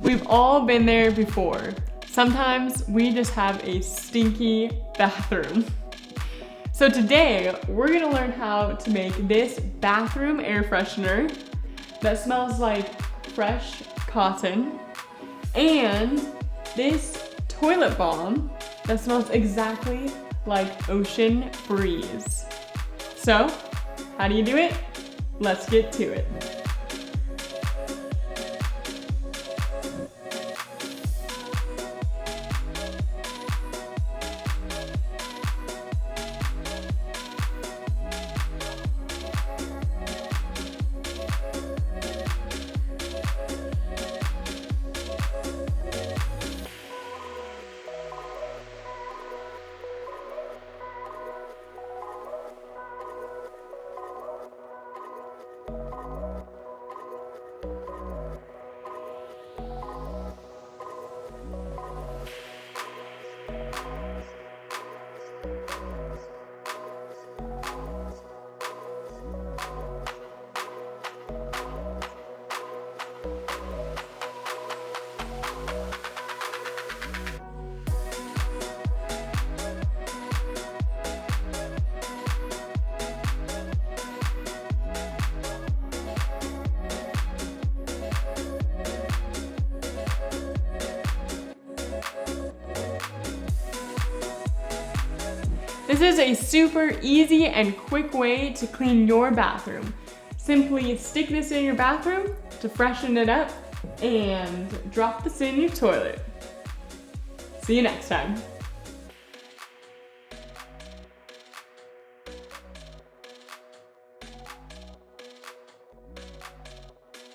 We've all been there before. Sometimes we just have a stinky bathroom. So today, we're gonna learn how to make this bathroom air freshener that smells like fresh cotton, and this toilet balm that smells exactly like ocean breeze. So, how do you do it? Let's get to it. This is a super easy and quick way to clean your bathroom. Simply stick this in your bathroom to freshen it up and drop this in your toilet. See you next time.